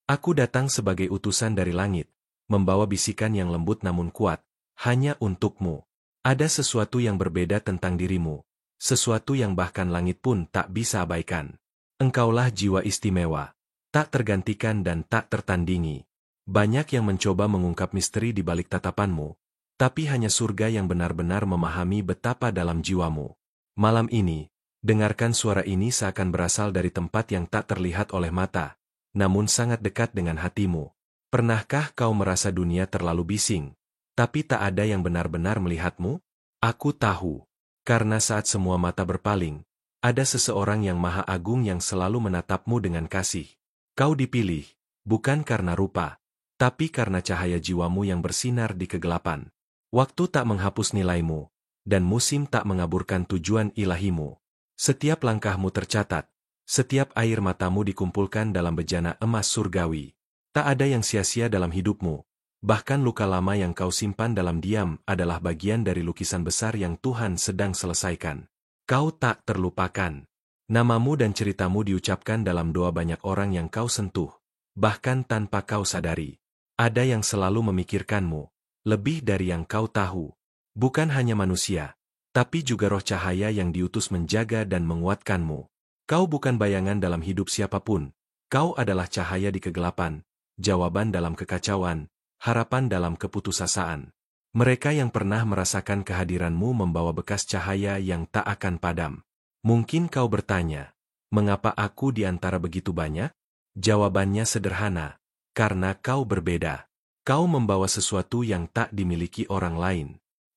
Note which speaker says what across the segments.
Speaker 1: Aku datang sebagai utusan dari langit, membawa bisikan yang lembut namun kuat, hanya untukmu. Ada sesuatu yang berbeda tentang dirimu, sesuatu yang bahkan langit pun tak bisa abaikan. Engkaulah jiwa istimewa, tak tergantikan dan tak tertandingi. Banyak yang mencoba mengungkap misteri di balik tatapanmu, tapi hanya surga yang benar-benar memahami betapa dalam jiwamu. Malam ini, dengarkan suara ini seakan berasal dari tempat yang tak terlihat oleh mata, namun sangat dekat dengan hatimu. Pernahkah kau merasa dunia terlalu bising, tapi tak ada yang benar-benar melihatmu? Aku tahu, karena saat semua mata berpaling, ada seseorang yang maha agung yang selalu menatapmu dengan kasih. Kau dipilih, bukan karena rupa, tapi karena cahaya jiwamu yang bersinar di kegelapan. Waktu tak menghapus nilaimu, dan musim tak mengaburkan tujuan ilahimu. Setiap langkahmu tercatat, setiap air matamu dikumpulkan dalam bejana emas surgawi. Tak ada yang sia-sia dalam hidupmu, bahkan luka lama yang kau simpan dalam diam adalah bagian dari lukisan besar yang Tuhan sedang selesaikan. Kau tak terlupakan. Namamu dan ceritamu diucapkan dalam doa banyak orang yang kau sentuh, bahkan tanpa kau sadari. Ada yang selalu memikirkanmu, lebih dari yang kau tahu. Bukan hanya manusia, tapi juga roh cahaya yang diutus menjaga dan menguatkanmu. Kau bukan bayangan dalam hidup siapapun, kau adalah cahaya di kegelapan, jawaban dalam kekacauan, harapan dalam keputusasaan. Mereka yang pernah merasakan kehadiranmu membawa bekas cahaya yang tak akan padam. Mungkin kau bertanya, mengapa aku di antara begitu banyak? Jawabannya sederhana, karena kau berbeda. Kau membawa sesuatu yang tak dimiliki orang lain.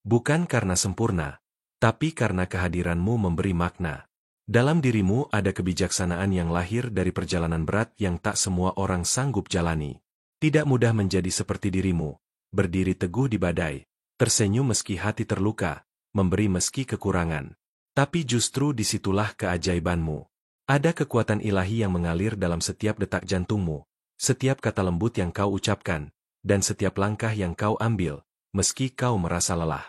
Speaker 1: Bukan karena sempurna, tapi karena kehadiranmu memberi makna. Dalam dirimu ada kebijaksanaan yang lahir dari perjalanan berat yang tak semua orang sanggup jalani. Tidak mudah menjadi seperti dirimu, berdiri teguh di badai, tersenyum meski hati terluka, memberi meski kekurangan. Tapi justru disitulah keajaibanmu. Ada kekuatan ilahi yang mengalir dalam setiap detak jantungmu, setiap kata lembut yang kau ucapkan, dan setiap langkah yang kau ambil, meski kau merasa lelah.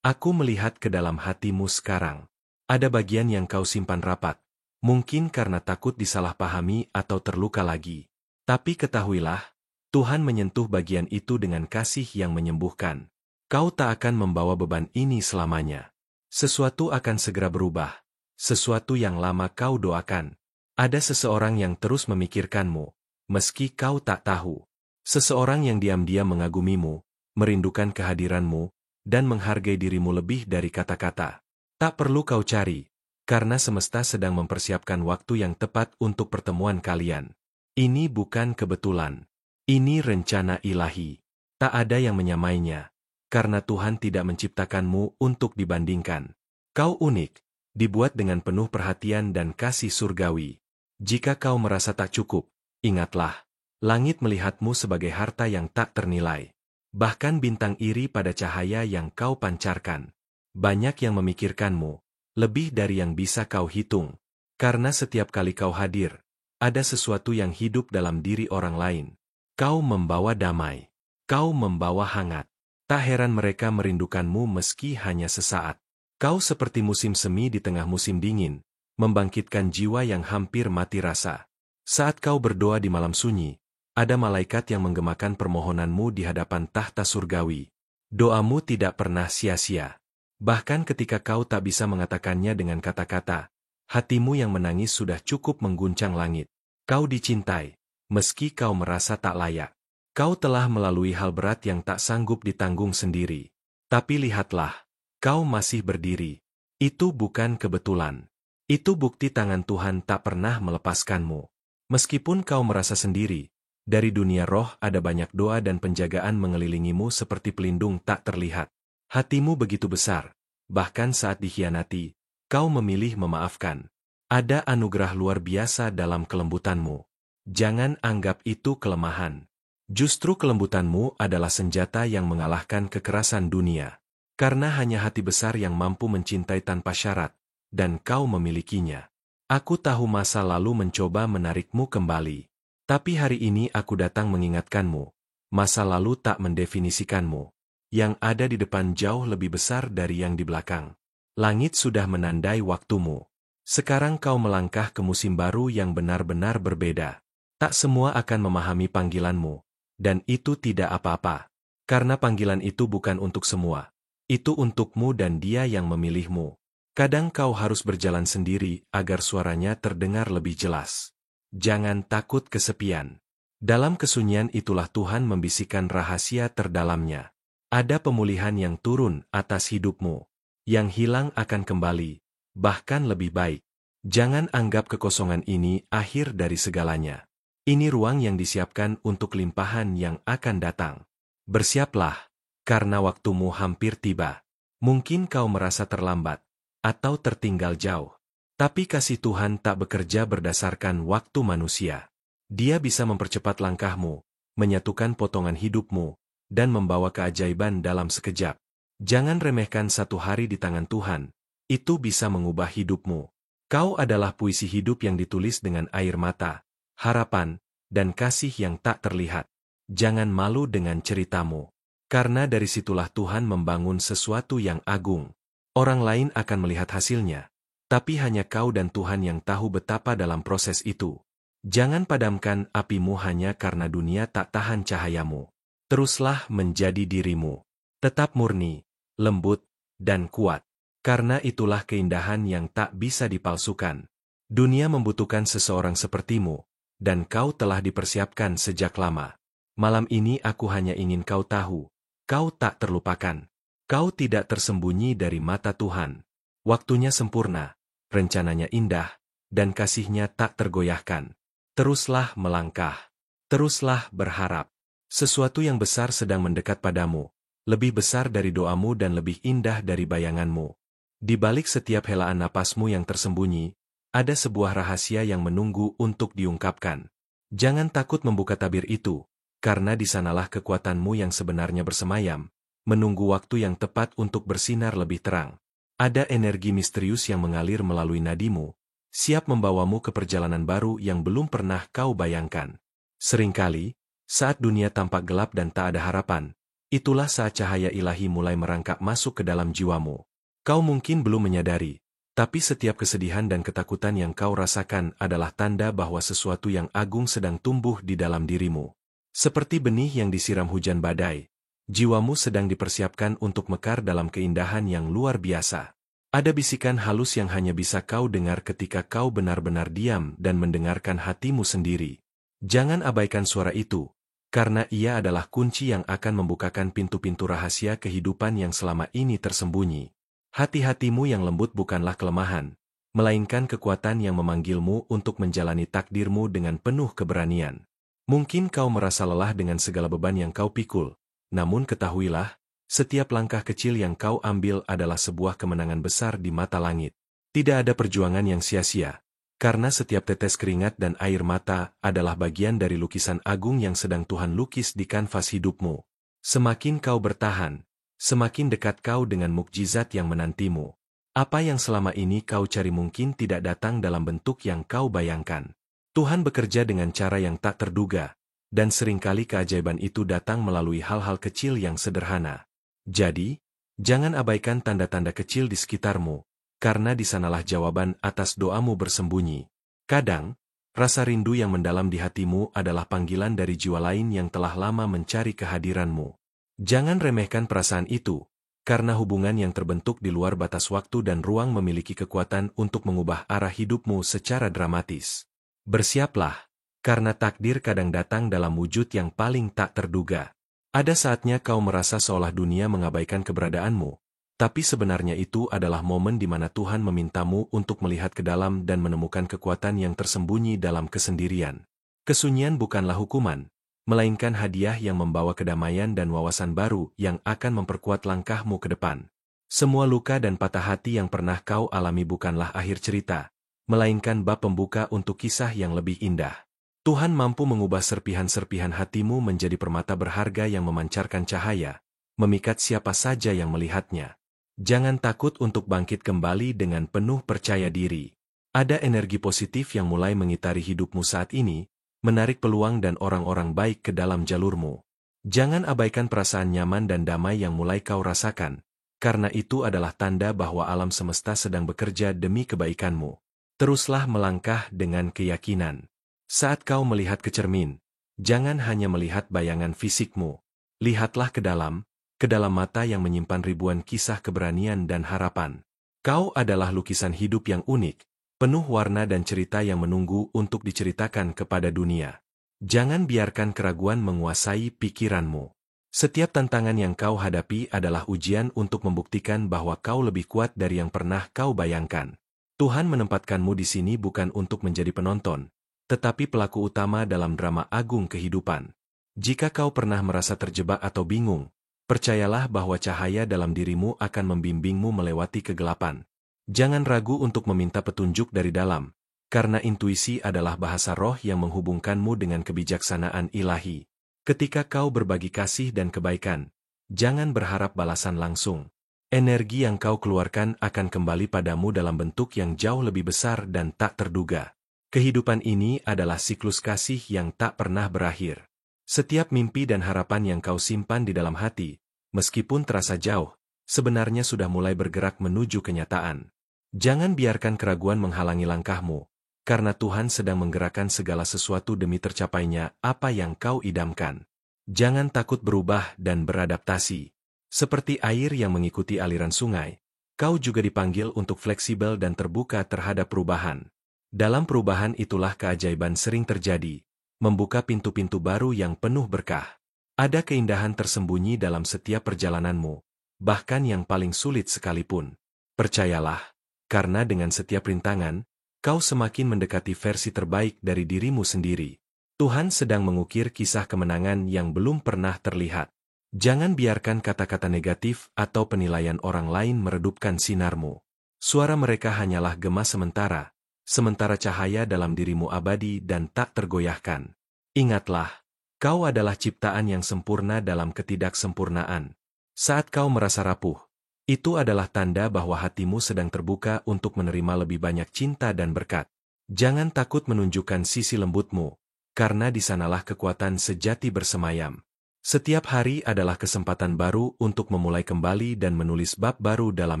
Speaker 1: Aku melihat ke dalam hatimu sekarang. Ada bagian yang kau simpan rapat, mungkin karena takut disalahpahami atau terluka lagi. Tapi ketahuilah, Tuhan menyentuh bagian itu dengan kasih yang menyembuhkan. Kau tak akan membawa beban ini selamanya. Sesuatu akan segera berubah. Sesuatu yang lama kau doakan. Ada seseorang yang terus memikirkanmu, meski kau tak tahu. Seseorang yang diam-diam mengagumimu, merindukan kehadiranmu, dan menghargai dirimu lebih dari kata-kata. Tak perlu kau cari, karena semesta sedang mempersiapkan waktu yang tepat untuk pertemuan kalian. Ini bukan kebetulan. Ini rencana ilahi. Tak ada yang menyamainya, karena Tuhan tidak menciptakanmu untuk dibandingkan. Kau unik, dibuat dengan penuh perhatian dan kasih surgawi. Jika kau merasa tak cukup, ingatlah, langit melihatmu sebagai harta yang tak ternilai. Bahkan bintang iri pada cahaya yang kau pancarkan. Banyak yang memikirkanmu, lebih dari yang bisa kau hitung. Karena setiap kali kau hadir, ada sesuatu yang hidup dalam diri orang lain. Kau membawa damai. Kau membawa hangat. Tak heran mereka merindukanmu meski hanya sesaat. Kau seperti musim semi di tengah musim dingin, membangkitkan jiwa yang hampir mati rasa. Saat kau berdoa di malam sunyi, ada malaikat yang menggemakan permohonanmu di hadapan tahta surgawi. Doamu tidak pernah sia-sia. Bahkan ketika kau tak bisa mengatakannya dengan kata-kata, hatimu yang menangis sudah cukup mengguncang langit. Kau dicintai, meski kau merasa tak layak. Kau telah melalui hal berat yang tak sanggup ditanggung sendiri. Tapi lihatlah, kau masih berdiri. Itu bukan kebetulan. Itu bukti tangan Tuhan tak pernah melepaskanmu. Meskipun kau merasa sendiri, dari dunia roh ada banyak doa dan penjagaan mengelilingimu seperti pelindung tak terlihat. Hatimu begitu besar, bahkan saat dikhianati, kau memilih memaafkan. Ada anugerah luar biasa dalam kelembutanmu. Jangan anggap itu kelemahan. Justru kelembutanmu adalah senjata yang mengalahkan kekerasan dunia. Karena hanya hati besar yang mampu mencintai tanpa syarat, dan kau memilikinya. Aku tahu masa lalu mencoba menarikmu kembali. Tapi hari ini aku datang mengingatkanmu. Masa lalu tak mendefinisikanmu. Yang ada di depan jauh lebih besar dari yang di belakang. Langit sudah menandai waktumu. Sekarang kau melangkah ke musim baru yang benar-benar berbeda. Tak semua akan memahami panggilanmu, dan itu tidak apa-apa. Karena panggilan itu bukan untuk semua. Itu untukmu dan Dia yang memilihmu. Kadang kau harus berjalan sendiri agar suaranya terdengar lebih jelas. Jangan takut kesepian. Dalam kesunyian itulah Tuhan membisikkan rahasia terdalamnya. Ada pemulihan yang turun atas hidupmu. Yang hilang akan kembali, bahkan lebih baik. Jangan anggap kekosongan ini akhir dari segalanya. Ini ruang yang disiapkan untuk limpahan yang akan datang. Bersiaplah, karena waktumu hampir tiba. Mungkin kau merasa terlambat, atau tertinggal jauh. Tapi kasih Tuhan tak bekerja berdasarkan waktu manusia. Dia bisa mempercepat langkahmu, menyatukan potongan hidupmu, dan membawa keajaiban dalam sekejap. Jangan remehkan satu hari di tangan Tuhan. Itu bisa mengubah hidupmu. Kau adalah puisi hidup yang ditulis dengan air mata, harapan, dan kasih yang tak terlihat. Jangan malu dengan ceritamu. Karena dari situlah Tuhan membangun sesuatu yang agung. Orang lain akan melihat hasilnya. Tapi hanya kau dan Tuhan yang tahu betapa dalam proses itu. Jangan padamkan apimu hanya karena dunia tak tahan cahayamu. Teruslah menjadi dirimu. Tetap murni, lembut, dan kuat. Karena itulah keindahan yang tak bisa dipalsukan. Dunia membutuhkan seseorang sepertimu. Dan kau telah dipersiapkan sejak lama. Malam ini aku hanya ingin kau tahu, kau tak terlupakan. Kau tidak tersembunyi dari mata Tuhan. Waktunya sempurna, rencananya indah, dan kasihnya tak tergoyahkan. Teruslah melangkah. Teruslah berharap. Sesuatu yang besar sedang mendekat padamu, lebih besar dari doamu dan lebih indah dari bayanganmu. Di balik setiap helaan napasmu yang tersembunyi, ada sebuah rahasia yang menunggu untuk diungkapkan. Jangan takut membuka tabir itu, karena di sanalah kekuatanmu yang sebenarnya bersemayam, menunggu waktu yang tepat untuk bersinar lebih terang. Ada energi misterius yang mengalir melalui nadimu, siap membawamu ke perjalanan baru yang belum pernah kau bayangkan. Seringkali, saat dunia tampak gelap dan tak ada harapan, itulah saat cahaya ilahi mulai merangkak masuk ke dalam jiwamu. Kau mungkin belum menyadari, tapi setiap kesedihan dan ketakutan yang kau rasakan adalah tanda bahwa sesuatu yang agung sedang tumbuh di dalam dirimu. Seperti benih yang disiram hujan badai, jiwamu sedang dipersiapkan untuk mekar dalam keindahan yang luar biasa. Ada bisikan halus yang hanya bisa kau dengar ketika kau benar-benar diam dan mendengarkan hatimu sendiri. Jangan abaikan suara itu, karena ia adalah kunci yang akan membukakan pintu-pintu rahasia kehidupan yang selama ini tersembunyi. Hati-hatimu yang lembut bukanlah kelemahan, melainkan kekuatan yang memanggilmu untuk menjalani takdirmu dengan penuh keberanian. Mungkin kau merasa lelah dengan segala beban yang kau pikul, namun ketahuilah, setiap langkah kecil yang kau ambil adalah sebuah kemenangan besar di mata langit. Tidak ada perjuangan yang sia-sia, karena setiap tetes keringat dan air mata adalah bagian dari lukisan agung yang sedang Tuhan lukis di kanvas hidupmu. Semakin kau bertahan, semakin dekat kau dengan mukjizat yang menantimu. Apa yang selama ini kau cari mungkin tidak datang dalam bentuk yang kau bayangkan. Tuhan bekerja dengan cara yang tak terduga, dan seringkali keajaiban itu datang melalui hal-hal kecil yang sederhana. Jadi, jangan abaikan tanda-tanda kecil di sekitarmu, karena di sanalah jawaban atas doamu bersembunyi. Kadang, rasa rindu yang mendalam di hatimu adalah panggilan dari jiwa lain yang telah lama mencari kehadiranmu. Jangan remehkan perasaan itu, karena hubungan yang terbentuk di luar batas waktu dan ruang memiliki kekuatan untuk mengubah arah hidupmu secara dramatis. Bersiaplah, karena takdir kadang datang dalam wujud yang paling tak terduga. Ada saatnya kau merasa seolah dunia mengabaikan keberadaanmu, tapi sebenarnya itu adalah momen di mana Tuhan memintamu untuk melihat ke dalam dan menemukan kekuatan yang tersembunyi dalam kesendirian. Kesunyian bukanlah hukuman, melainkan hadiah yang membawa kedamaian dan wawasan baru yang akan memperkuat langkahmu ke depan. Semua luka dan patah hati yang pernah kau alami bukanlah akhir cerita, melainkan bab pembuka untuk kisah yang lebih indah. Tuhan mampu mengubah serpihan-serpihan hatimu menjadi permata berharga yang memancarkan cahaya, memikat siapa saja yang melihatnya. Jangan takut untuk bangkit kembali dengan penuh percaya diri. Ada energi positif yang mulai mengitari hidupmu saat ini, menarik peluang dan orang-orang baik ke dalam jalurmu. Jangan abaikan perasaan nyaman dan damai yang mulai kau rasakan, karena itu adalah tanda bahwa alam semesta sedang bekerja demi kebaikanmu. Teruslah melangkah dengan keyakinan. Saat kau melihat ke cermin, jangan hanya melihat bayangan fisikmu. Lihatlah ke dalam mata yang menyimpan ribuan kisah keberanian dan harapan. Kau adalah lukisan hidup yang unik, penuh warna dan cerita yang menunggu untuk diceritakan kepada dunia. Jangan biarkan keraguan menguasai pikiranmu. Setiap tantangan yang kau hadapi adalah ujian untuk membuktikan bahwa kau lebih kuat dari yang pernah kau bayangkan. Tuhan menempatkanmu di sini bukan untuk menjadi penonton, tetapi pelaku utama dalam drama agung kehidupan. Jika kau pernah merasa terjebak atau bingung, percayalah bahwa cahaya dalam dirimu akan membimbingmu melewati kegelapan. Jangan ragu untuk meminta petunjuk dari dalam, karena intuisi adalah bahasa roh yang menghubungkanmu dengan kebijaksanaan ilahi. Ketika kau berbagi kasih dan kebaikan, jangan berharap balasan langsung. Energi yang kau keluarkan akan kembali padamu dalam bentuk yang jauh lebih besar dan tak terduga. Kehidupan ini adalah siklus kasih yang tak pernah berakhir. Setiap mimpi dan harapan yang kau simpan di dalam hati, meskipun terasa jauh, sebenarnya sudah mulai bergerak menuju kenyataan. Jangan biarkan keraguan menghalangi langkahmu, karena Tuhan sedang menggerakkan segala sesuatu demi tercapainya apa yang kau idamkan. Jangan takut berubah dan beradaptasi. Seperti air yang mengikuti aliran sungai, kau juga dipanggil untuk fleksibel dan terbuka terhadap perubahan. Dalam perubahan itulah keajaiban sering terjadi, membuka pintu-pintu baru yang penuh berkah. Ada keindahan tersembunyi dalam setiap perjalananmu, bahkan yang paling sulit sekalipun. Percayalah, karena dengan setiap rintangan, kau semakin mendekati versi terbaik dari dirimu sendiri. Tuhan sedang mengukir kisah kemenangan yang belum pernah terlihat. Jangan biarkan kata-kata negatif atau penilaian orang lain meredupkan sinarmu. Suara mereka hanyalah gema sementara cahaya dalam dirimu abadi dan tak tergoyahkan. Ingatlah, kau adalah ciptaan yang sempurna dalam ketidaksempurnaan. Saat kau merasa rapuh, itu adalah tanda bahwa hatimu sedang terbuka untuk menerima lebih banyak cinta dan berkat. Jangan takut menunjukkan sisi lembutmu, karena di sanalah kekuatan sejati bersemayam. Setiap hari adalah kesempatan baru untuk memulai kembali dan menulis bab baru dalam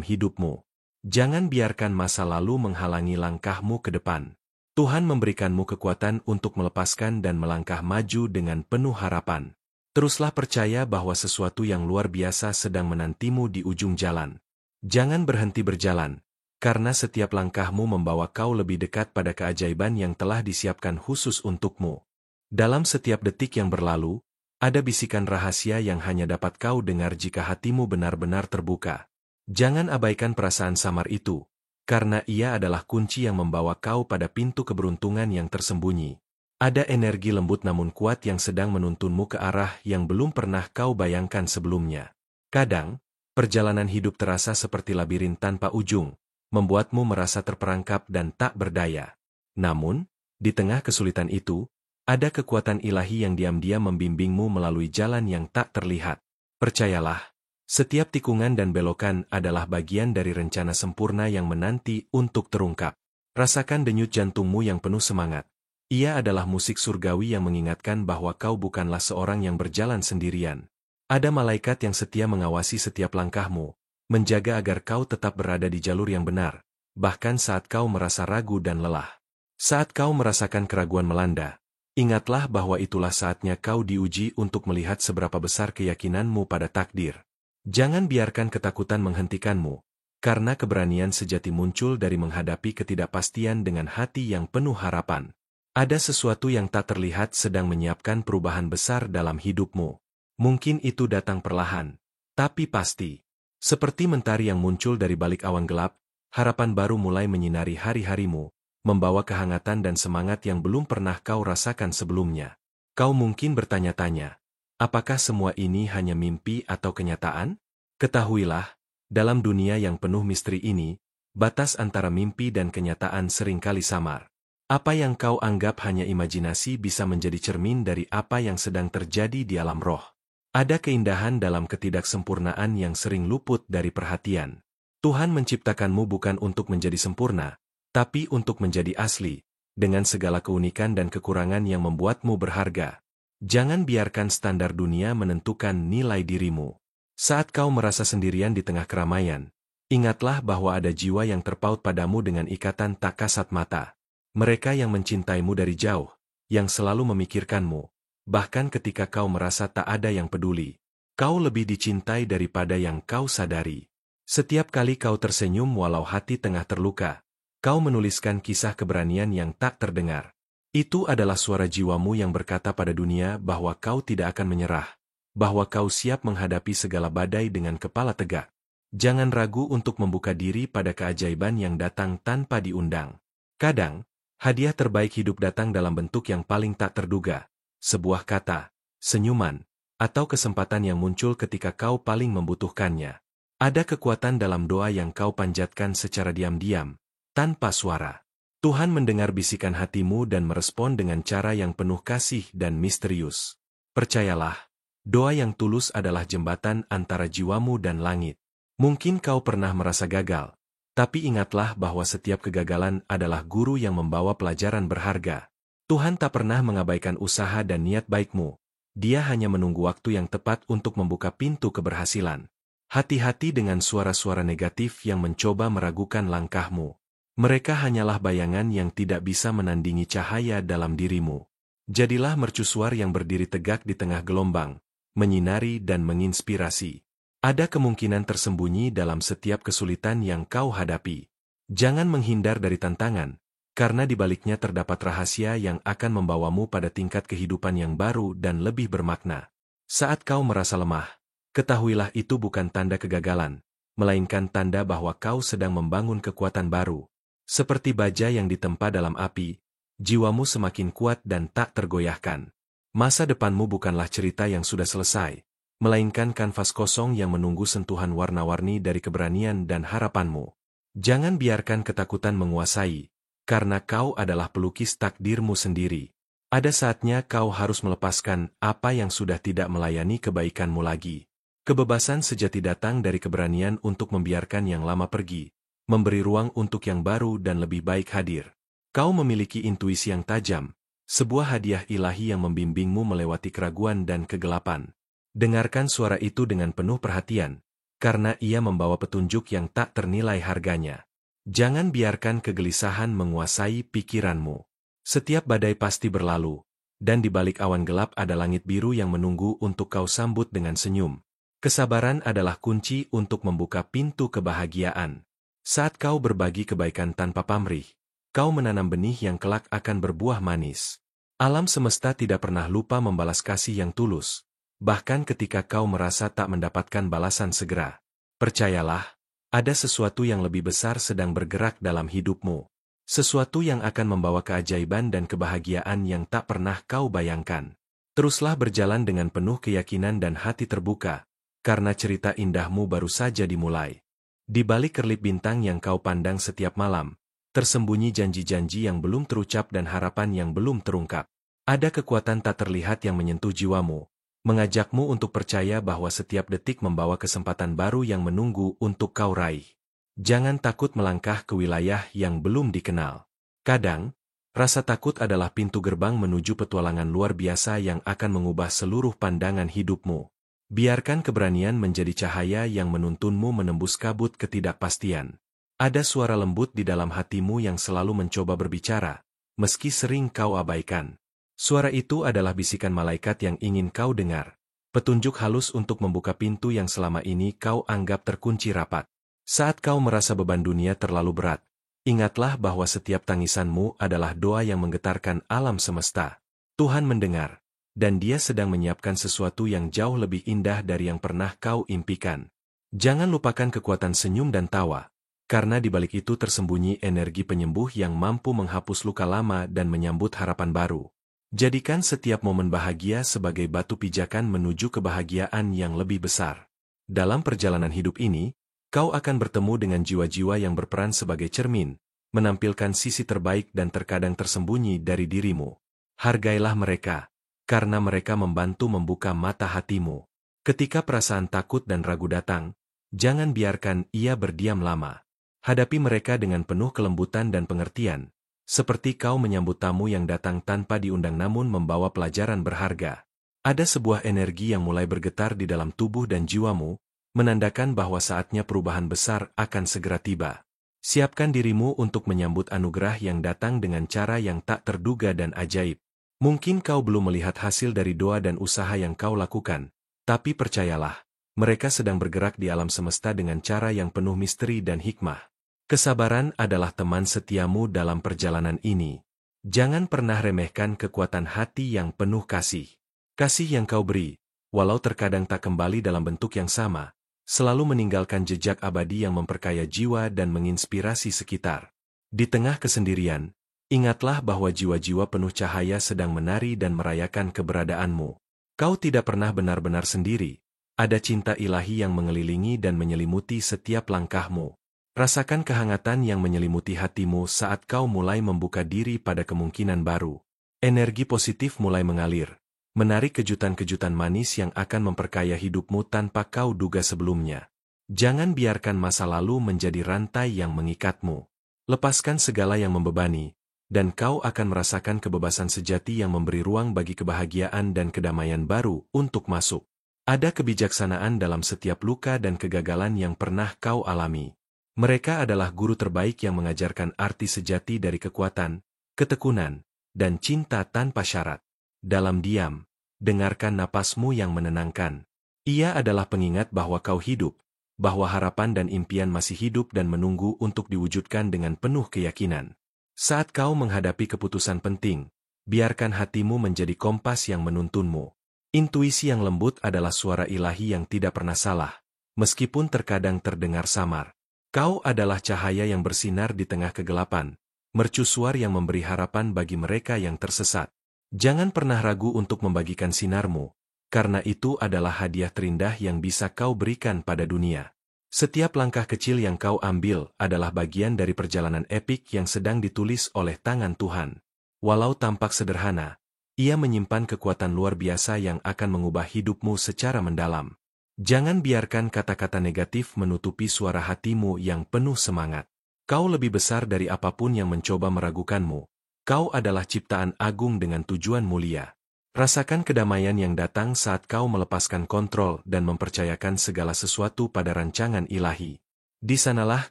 Speaker 1: hidupmu. Jangan biarkan masa lalu menghalangi langkahmu ke depan. Tuhan memberikanmu kekuatan untuk melepaskan dan melangkah maju dengan penuh harapan. Teruslah percaya bahwa sesuatu yang luar biasa sedang menantimu di ujung jalan. Jangan berhenti berjalan, karena setiap langkahmu membawa kau lebih dekat pada keajaiban yang telah disiapkan khusus untukmu. Dalam setiap detik yang berlalu, ada bisikan rahasia yang hanya dapat kau dengar jika hatimu benar-benar terbuka. Jangan abaikan perasaan samar itu, karena ia adalah kunci yang membawa kau pada pintu keberuntungan yang tersembunyi. Ada energi lembut namun kuat yang sedang menuntunmu ke arah yang belum pernah kau bayangkan sebelumnya. Kadang, perjalanan hidup terasa seperti labirin tanpa ujung, membuatmu merasa terperangkap dan tak berdaya. Namun, di tengah kesulitan itu, ada kekuatan ilahi yang diam-diam membimbingmu melalui jalan yang tak terlihat. Percayalah, setiap tikungan dan belokan adalah bagian dari rencana sempurna yang menanti untuk terungkap. Rasakan denyut jantungmu yang penuh semangat. Ia adalah musik surgawi yang mengingatkan bahwa kau bukanlah seorang yang berjalan sendirian. Ada malaikat yang setia mengawasi setiap langkahmu, menjaga agar kau tetap berada di jalur yang benar, bahkan saat kau merasa ragu dan lelah. Saat kau merasakan keraguan melanda, ingatlah bahwa itulah saatnya kau diuji untuk melihat seberapa besar keyakinanmu pada takdir. Jangan biarkan ketakutan menghentikanmu, karena keberanian sejati muncul dari menghadapi ketidakpastian dengan hati yang penuh harapan. Ada sesuatu yang tak terlihat sedang menyiapkan perubahan besar dalam hidupmu. Mungkin itu datang perlahan, tapi pasti. Seperti mentari yang muncul dari balik awan gelap, harapan baru mulai menyinari hari-harimu, membawa kehangatan dan semangat yang belum pernah kau rasakan sebelumnya. Kau mungkin bertanya-tanya, apakah semua ini hanya mimpi atau kenyataan? Ketahuilah, dalam dunia yang penuh misteri ini, batas antara mimpi dan kenyataan seringkali samar. Apa yang kau anggap hanya imajinasi bisa menjadi cermin dari apa yang sedang terjadi di alam roh. Ada keindahan dalam ketidaksempurnaan yang sering luput dari perhatian. Tuhan menciptakanmu bukan untuk menjadi sempurna, tapi untuk menjadi asli, dengan segala keunikan dan kekurangan yang membuatmu berharga. Jangan biarkan standar dunia menentukan nilai dirimu. Saat kau merasa sendirian di tengah keramaian, ingatlah bahwa ada jiwa yang terpaut padamu dengan ikatan tak kasat mata. Mereka yang mencintaimu dari jauh, yang selalu memikirkanmu. Bahkan ketika kau merasa tak ada yang peduli, kau lebih dicintai daripada yang kau sadari. Setiap kali kau tersenyum walau hati tengah terluka, kau menuliskan kisah keberanian yang tak terdengar. Itu adalah suara jiwamu yang berkata pada dunia bahwa kau tidak akan menyerah, bahwa kau siap menghadapi segala badai dengan kepala tegak. Jangan ragu untuk membuka diri pada keajaiban yang datang tanpa diundang. Kadang, hadiah terbaik hidup datang dalam bentuk yang paling tak terduga. Sebuah kata, senyuman, atau kesempatan yang muncul ketika kau paling membutuhkannya. Ada kekuatan dalam doa yang kau panjatkan secara diam-diam, tanpa suara. Tuhan mendengar bisikan hatimu dan merespon dengan cara yang penuh kasih dan misterius. Percayalah, doa yang tulus adalah jembatan antara jiwamu dan langit. Mungkin kau pernah merasa gagal, tapi ingatlah bahwa setiap kegagalan adalah guru yang membawa pelajaran berharga. Tuhan tak pernah mengabaikan usaha dan niat baikmu. Dia hanya menunggu waktu yang tepat untuk membuka pintu keberhasilan. Hati-hati dengan suara-suara negatif yang mencoba meragukan langkahmu. Mereka hanyalah bayangan yang tidak bisa menandingi cahaya dalam dirimu. Jadilah mercusuar yang berdiri tegak di tengah gelombang, menyinari dan menginspirasi. Ada kemungkinan tersembunyi dalam setiap kesulitan yang kau hadapi. Jangan menghindar dari tantangan, karena di baliknya terdapat rahasia yang akan membawamu pada tingkat kehidupan yang baru dan lebih bermakna. Saat kau merasa lemah, ketahuilah itu bukan tanda kegagalan, melainkan tanda bahwa kau sedang membangun kekuatan baru. Seperti baja yang ditempa dalam api, jiwamu semakin kuat dan tak tergoyahkan. Masa depanmu bukanlah cerita yang sudah selesai, melainkan kanvas kosong yang menunggu sentuhan warna-warni dari keberanian dan harapanmu. Jangan biarkan ketakutan menguasai, karena kau adalah pelukis takdirmu sendiri. Ada saatnya kau harus melepaskan apa yang sudah tidak melayani kebaikanmu lagi. Kebebasan sejati datang dari keberanian untuk membiarkan yang lama pergi, memberi ruang untuk yang baru dan lebih baik hadir. Kau memiliki intuisi yang tajam, sebuah hadiah ilahi yang membimbingmu melewati keraguan dan kegelapan. Dengarkan suara itu dengan penuh perhatian, karena ia membawa petunjuk yang tak ternilai harganya. Jangan biarkan kegelisahan menguasai pikiranmu. Setiap badai pasti berlalu, dan di balik awan gelap ada langit biru yang menunggu untuk kau sambut dengan senyum. Kesabaran adalah kunci untuk membuka pintu kebahagiaan. Saat kau berbagi kebaikan tanpa pamrih, kau menanam benih yang kelak akan berbuah manis. Alam semesta tidak pernah lupa membalas kasih yang tulus, bahkan ketika kau merasa tak mendapatkan balasan segera. Percayalah, ada sesuatu yang lebih besar sedang bergerak dalam hidupmu. Sesuatu yang akan membawa keajaiban dan kebahagiaan yang tak pernah kau bayangkan. Teruslah berjalan dengan penuh keyakinan dan hati terbuka, karena cerita indahmu baru saja dimulai. Di balik kerlip bintang yang kau pandang setiap malam, tersembunyi janji-janji yang belum terucap dan harapan yang belum terungkap. Ada kekuatan tak terlihat yang menyentuh jiwamu, mengajakmu untuk percaya bahwa setiap detik membawa kesempatan baru yang menunggu untuk kau raih. Jangan takut melangkah ke wilayah yang belum dikenal. Kadang, rasa takut adalah pintu gerbang menuju petualangan luar biasa yang akan mengubah seluruh pandangan hidupmu. Biarkan keberanian menjadi cahaya yang menuntunmu menembus kabut ketidakpastian. Ada suara lembut di dalam hatimu yang selalu mencoba berbicara, meski sering kau abaikan. Suara itu adalah bisikan malaikat yang ingin kau dengar. Petunjuk halus untuk membuka pintu yang selama ini kau anggap terkunci rapat. Saat kau merasa beban dunia terlalu berat, ingatlah bahwa setiap tangisanmu adalah doa yang menggetarkan alam semesta. Tuhan mendengar, dan Dia sedang menyiapkan sesuatu yang jauh lebih indah dari yang pernah kau impikan. Jangan lupakan kekuatan senyum dan tawa, karena di balik itu tersembunyi energi penyembuh yang mampu menghapus luka lama dan menyambut harapan baru. Jadikan setiap momen bahagia sebagai batu pijakan menuju kebahagiaan yang lebih besar. Dalam perjalanan hidup ini, kau akan bertemu dengan jiwa-jiwa yang berperan sebagai cermin, menampilkan sisi terbaik dan terkadang tersembunyi dari dirimu. Hargailah mereka, karena mereka membantu membuka mata hatimu. Ketika perasaan takut dan ragu datang, jangan biarkan ia berdiam lama. Hadapi mereka dengan penuh kelembutan dan pengertian, seperti kau menyambut tamu yang datang tanpa diundang namun membawa pelajaran berharga. Ada sebuah energi yang mulai bergetar di dalam tubuh dan jiwamu, menandakan bahwa saatnya perubahan besar akan segera tiba. Siapkan dirimu untuk menyambut anugerah yang datang dengan cara yang tak terduga dan ajaib. Mungkin kau belum melihat hasil dari doa dan usaha yang kau lakukan, tapi percayalah, mereka sedang bergerak di alam semesta dengan cara yang penuh misteri dan hikmah. Kesabaran adalah teman setiamu dalam perjalanan ini. Jangan pernah remehkan kekuatan hati yang penuh kasih. Kasih yang kau beri, walau terkadang tak kembali dalam bentuk yang sama, selalu meninggalkan jejak abadi yang memperkaya jiwa dan menginspirasi sekitar. Di tengah kesendirian, ingatlah bahwa jiwa-jiwa penuh cahaya sedang menari dan merayakan keberadaanmu. Kau tidak pernah benar-benar sendiri. Ada cinta ilahi yang mengelilingi dan menyelimuti setiap langkahmu. Rasakan kehangatan yang menyelimuti hatimu saat kau mulai membuka diri pada kemungkinan baru. Energi positif mulai mengalir, menarik kejutan-kejutan manis yang akan memperkaya hidupmu tanpa kau duga sebelumnya. Jangan biarkan masa lalu menjadi rantai yang mengikatmu. Lepaskan segala yang membebani, dan kau akan merasakan kebebasan sejati yang memberi ruang bagi kebahagiaan dan kedamaian baru untuk masuk. Ada kebijaksanaan dalam setiap luka dan kegagalan yang pernah kau alami. Mereka adalah guru terbaik yang mengajarkan arti sejati dari kekuatan, ketekunan, dan cinta tanpa syarat. Dalam diam, dengarkan napasmu yang menenangkan. Ia adalah pengingat bahwa kau hidup, bahwa harapan dan impian masih hidup dan menunggu untuk diwujudkan dengan penuh keyakinan. Saat kau menghadapi keputusan penting, biarkan hatimu menjadi kompas yang menuntunmu. Intuisi yang lembut adalah suara ilahi yang tidak pernah salah, meskipun terkadang terdengar samar. Kau adalah cahaya yang bersinar di tengah kegelapan, mercusuar yang memberi harapan bagi mereka yang tersesat. Jangan pernah ragu untuk membagikan sinarmu, karena itu adalah hadiah terindah yang bisa kau berikan pada dunia. Setiap langkah kecil yang kau ambil adalah bagian dari perjalanan epik yang sedang ditulis oleh tangan Tuhan. Walau tampak sederhana, ia menyimpan kekuatan luar biasa yang akan mengubah hidupmu secara mendalam. Jangan biarkan kata-kata negatif menutupi suara hatimu yang penuh semangat. Kau lebih besar dari apapun yang mencoba meragukanmu. Kau adalah ciptaan agung dengan tujuan mulia. Rasakan kedamaian yang datang saat kau melepaskan kontrol dan mempercayakan segala sesuatu pada rancangan ilahi. Di sanalah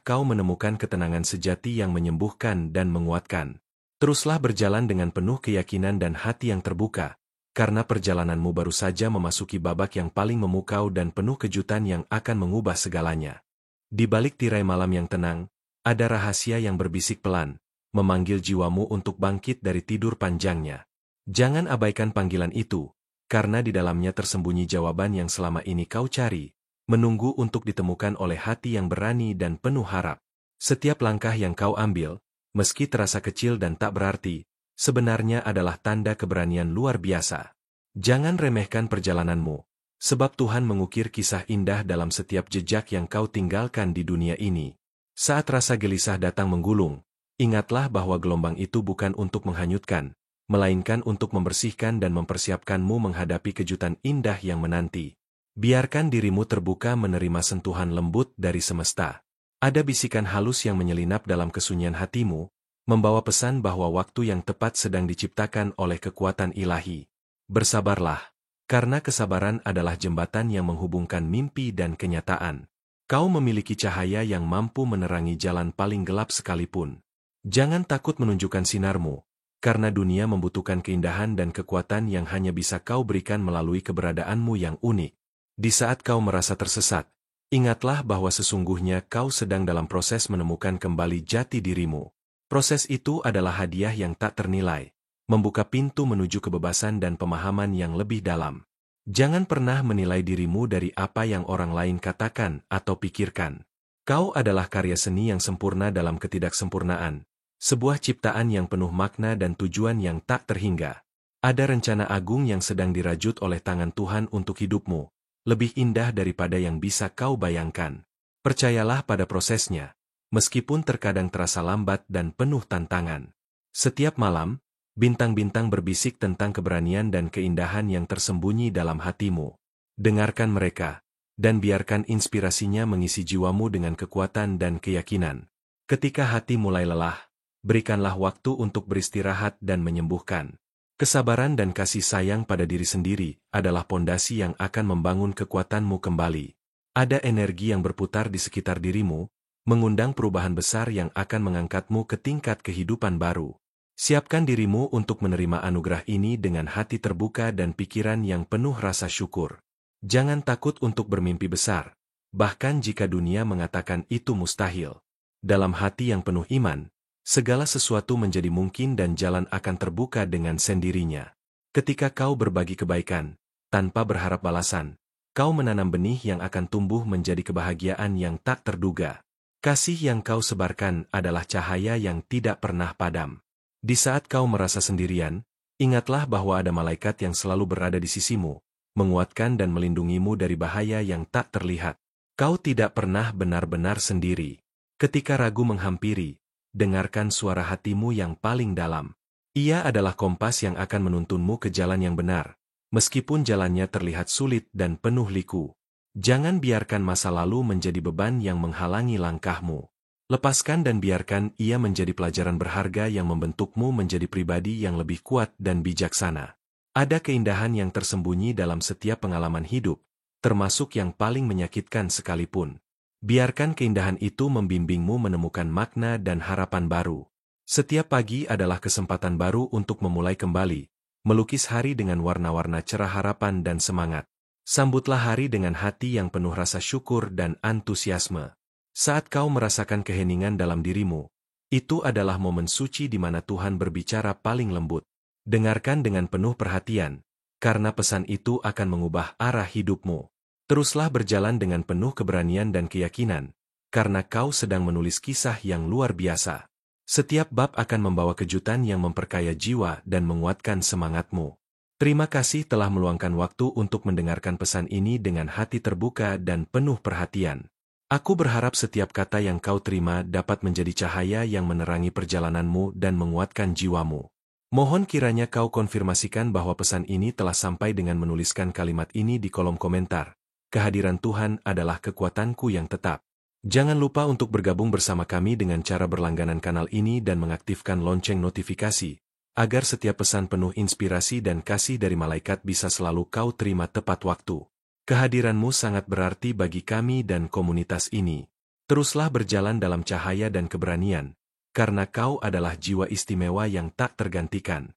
Speaker 1: kau menemukan ketenangan sejati yang menyembuhkan dan menguatkan. Teruslah berjalan dengan penuh keyakinan dan hati yang terbuka, karena perjalananmu baru saja memasuki babak yang paling memukau dan penuh kejutan yang akan mengubah segalanya. Di balik tirai malam yang tenang, ada rahasia yang berbisik pelan, memanggil jiwamu untuk bangkit dari tidur panjangnya. Jangan abaikan panggilan itu, karena di dalamnya tersembunyi jawaban yang selama ini kau cari, menunggu untuk ditemukan oleh hati yang berani dan penuh harap. Setiap langkah yang kau ambil, meski terasa kecil dan tak berarti, sebenarnya adalah tanda keberanian luar biasa. Jangan remehkan perjalananmu, sebab Tuhan mengukir kisah indah dalam setiap jejak yang kau tinggalkan di dunia ini. Saat rasa gelisah datang menggulung, ingatlah bahwa gelombang itu bukan untuk menghanyutkan, melainkan untuk membersihkan dan mempersiapkanmu menghadapi kejutan indah yang menanti. Biarkan dirimu terbuka menerima sentuhan lembut dari semesta. Ada bisikan halus yang menyelinap dalam kesunyian hatimu, membawa pesan bahwa waktu yang tepat sedang diciptakan oleh kekuatan ilahi. Bersabarlah, karena kesabaran adalah jembatan yang menghubungkan mimpi dan kenyataan. Kau memiliki cahaya yang mampu menerangi jalan paling gelap sekalipun. Jangan takut menunjukkan sinarmu, karena dunia membutuhkan keindahan dan kekuatan yang hanya bisa kau berikan melalui keberadaanmu yang unik. Di saat kau merasa tersesat, ingatlah bahwa sesungguhnya kau sedang dalam proses menemukan kembali jati dirimu. Proses itu adalah hadiah yang tak ternilai, membuka pintu menuju kebebasan dan pemahaman yang lebih dalam. Jangan pernah menilai dirimu dari apa yang orang lain katakan atau pikirkan. Kau adalah karya seni yang sempurna dalam ketidaksempurnaan, sebuah ciptaan yang penuh makna dan tujuan yang tak terhingga. Ada rencana agung yang sedang dirajut oleh tangan Tuhan untuk hidupmu, lebih indah daripada yang bisa kau bayangkan. Percayalah pada prosesnya, meskipun terkadang terasa lambat dan penuh tantangan. Setiap malam, bintang-bintang berbisik tentang keberanian dan keindahan yang tersembunyi dalam hatimu. Dengarkan mereka, dan biarkan inspirasinya mengisi jiwamu dengan kekuatan dan keyakinan. Ketika hati mulai lelah, berikanlah waktu untuk beristirahat dan menyembuhkan. Kesabaran dan kasih sayang pada diri sendiri adalah pondasi yang akan membangun kekuatanmu kembali. Ada energi yang berputar di sekitar dirimu, mengundang perubahan besar yang akan mengangkatmu ke tingkat kehidupan baru. Siapkan dirimu untuk menerima anugerah ini dengan hati terbuka dan pikiran yang penuh rasa syukur. Jangan takut untuk bermimpi besar, bahkan jika dunia mengatakan itu mustahil. Dalam hati yang penuh iman, segala sesuatu menjadi mungkin dan jalan akan terbuka dengan sendirinya. Ketika kau berbagi kebaikan, tanpa berharap balasan, kau menanam benih yang akan tumbuh menjadi kebahagiaan yang tak terduga. Kasih yang kau sebarkan adalah cahaya yang tidak pernah padam. Di saat kau merasa sendirian, ingatlah bahwa ada malaikat yang selalu berada di sisimu, menguatkan dan melindungimu dari bahaya yang tak terlihat. Kau tidak pernah benar-benar sendiri. Ketika ragu menghampiri, dengarkan suara hatimu yang paling dalam. Ia adalah kompas yang akan menuntunmu ke jalan yang benar, meskipun jalannya terlihat sulit dan penuh liku. Jangan biarkan masa lalu menjadi beban yang menghalangi langkahmu. Lepaskan dan biarkan ia menjadi pelajaran berharga yang membentukmu menjadi pribadi yang lebih kuat dan bijaksana. Ada keindahan yang tersembunyi dalam setiap pengalaman hidup, termasuk yang paling menyakitkan sekalipun. Biarkan keindahan itu membimbingmu menemukan makna dan harapan baru. Setiap pagi adalah kesempatan baru untuk memulai kembali, melukis hari dengan warna-warna cerah harapan dan semangat. Sambutlah hari dengan hati yang penuh rasa syukur dan antusiasme. Saat kau merasakan keheningan dalam dirimu, itu adalah momen suci di mana Tuhan berbicara paling lembut. Dengarkan dengan penuh perhatian, karena pesan itu akan mengubah arah hidupmu. Teruslah berjalan dengan penuh keberanian dan keyakinan, karena kau sedang menulis kisah yang luar biasa. Setiap bab akan membawa kejutan yang memperkaya jiwa dan menguatkan semangatmu. Terima kasih telah meluangkan waktu untuk mendengarkan pesan ini dengan hati terbuka dan penuh perhatian. Aku berharap setiap kata yang kau terima dapat menjadi cahaya yang menerangi perjalananmu dan menguatkan jiwamu. Mohon kiranya kau konfirmasikan bahwa pesan ini telah sampai dengan menuliskan kalimat ini di kolom komentar. Kehadiran Tuhan adalah kekuatanku yang tetap. Jangan lupa untuk bergabung bersama kami dengan cara berlangganan kanal ini dan mengaktifkan lonceng notifikasi, agar setiap pesan penuh inspirasi dan kasih dari malaikat bisa selalu kau terima tepat waktu. Kehadiranmu sangat berarti bagi kami dan komunitas ini. Teruslah berjalan dalam cahaya dan keberanian, karena kau adalah jiwa istimewa yang tak tergantikan.